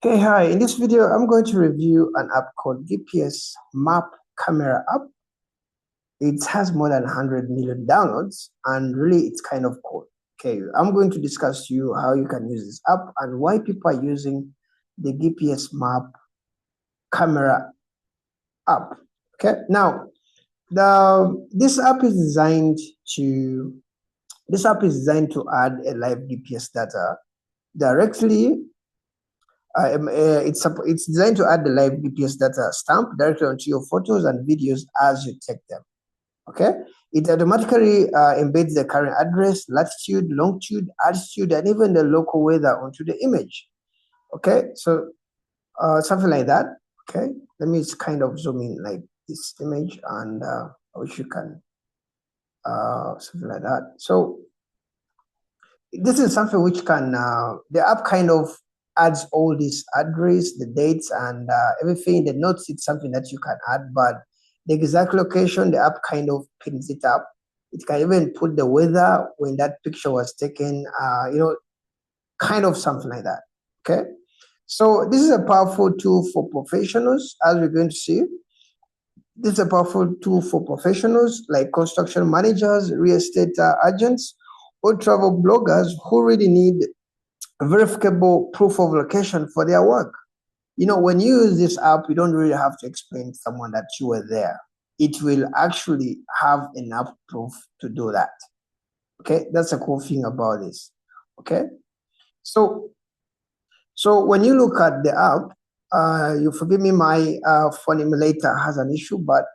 Okay, hi. In this video, I'm going to review an app called GPS Map Camera app. It has more than 100 million downloads, and really, it's kind of cool. Okay, I'm going to discuss to you how you can use this app and why people are using the GPS Map Camera app. Okay, now this app is designed to add a live GPS data directly. It's designed to add the live GPS data stamp directly onto your photos and videos as you take them. Okay, it automatically embeds the current address, latitude, longitude, altitude, and even the local weather onto the image. Okay, so something like that. Okay, let me just kind of zoom in like this image, and I wish you can something like that. So this is something which can the app kind of adds all this address, the dates, and everything. The notes, it's something that you can add, but the exact location, the app kind of pins it up. It can even put the weather when that picture was taken, kind of something like that. Okay, so this is a powerful tool for professionals, as we're going to see. This is a powerful tool for professionals like construction managers, real estate agents, or travel bloggers who really need verifiable proof of location for their work. When you use this app, you don't really have to explain to someone that you were there. It will actually have enough proof to do that. Okay, that's a cool thing about this. Okay, so when you look at the app, you forgive me, my phone emulator has an issue, but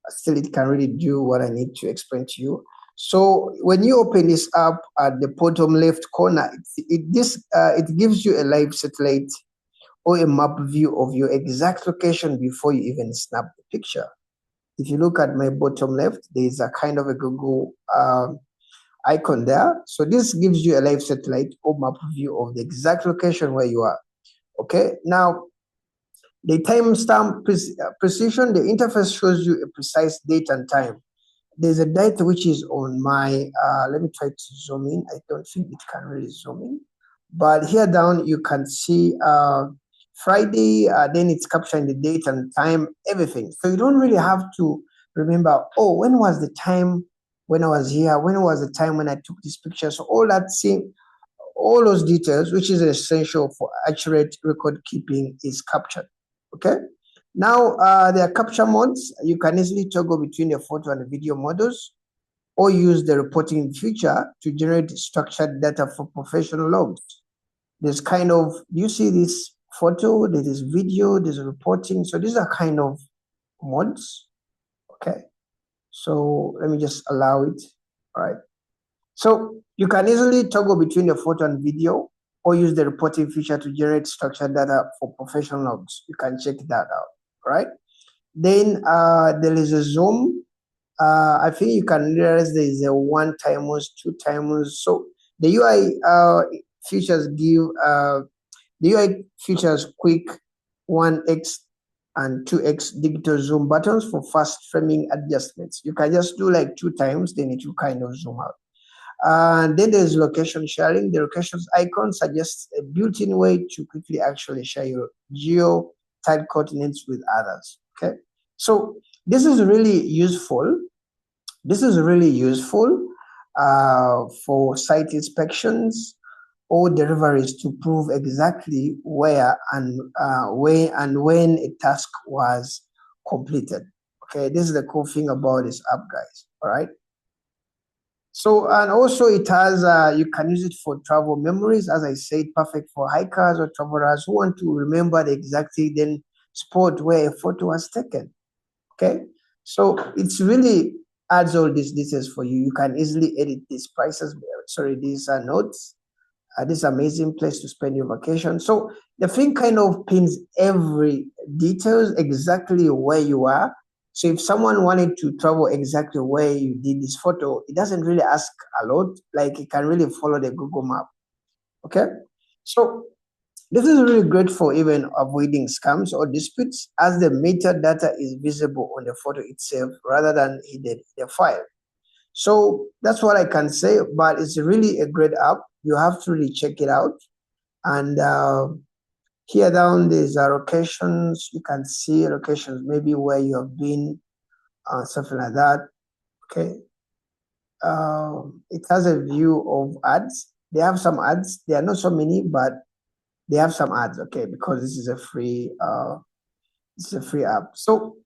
still it can really do what I need to explain to you. So when you open this app at the bottom left corner, it gives you a live satellite or a map view of your exact location before you even snap the picture. If you look at my bottom left, there is a kind of a Google icon there. So this gives you a live satellite or map view of the exact location where you are. Okay, now the timestamp precision, the interface shows you a precise date and time. There's a date which is on my, let me try to zoom in. I don't think it can really zoom in. But here down, you can see Friday, then it's capturing the date and time, everything. So you don't really have to remember, oh, when was the time when I was here? When was the time when I took this picture? So all those details, which is essential for accurate record keeping, is captured. Okay. Now, there are capture modes. You can easily toggle between the photo and the video models, or use the reporting feature to generate structured data for professional logs. There's kind of, you see this photo, there is video, there's reporting. So these are kind of modes. Okay. So let me just allow it. All right. So you can easily toggle between the photo and video, or use the reporting feature to generate structured data for professional logs. You can check that out. Right? Then there is a zoom. I think you can realize there is a 1 timers, 2 timers. So the features quick 1x and 2x digital zoom buttons for fast framing adjustments. You can just do like 2 times, then it will kind of zoom out. And then there's location sharing. The locations icon suggests a built-in way to quickly actually share your geotag coordinates with others. Okay, so this is really useful. For site inspections or deliveries to prove exactly where and when a task was completed. Okay, this is the cool thing about this app, guys. All right. So, and also it has, you can use it for travel memories. As I said, perfect for hikers or travelers who want to remember the exact then spot where a photo was taken. Okay. So it's really adds all these details for you. You can easily edit these these notes. This amazing place to spend your vacation. So the thing kind of pins every details exactly where you are. So if someone wanted to travel exactly where you did this photo, it doesn't really ask a lot. Like it can really follow the Google map. Okay. So this is really great for even avoiding scams or disputes, as the metadata is visible on the photo itself rather than hidden in the file. So that's what I can say, but it's really a great app. You have to really check it out. And Here down there's locations. You can see locations, maybe where you have been, something like that. Okay. It has a view of ads. They have some ads. There are not so many, but they have some ads. Okay, because this is a free app. So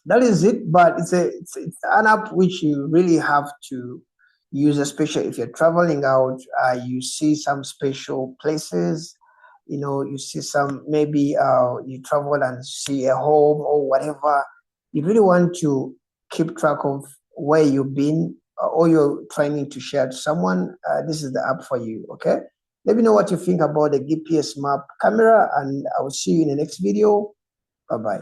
that is it. But it's an app which you really have to use, especially if you're traveling out. You see some special places. You see some, maybe you travel and see a home or whatever. You really want to keep track of where you've been, or you're trying to share to someone. This is the app for you. Okay, let me know what you think about the GPS map camera, and I will see you in the next video. Bye bye.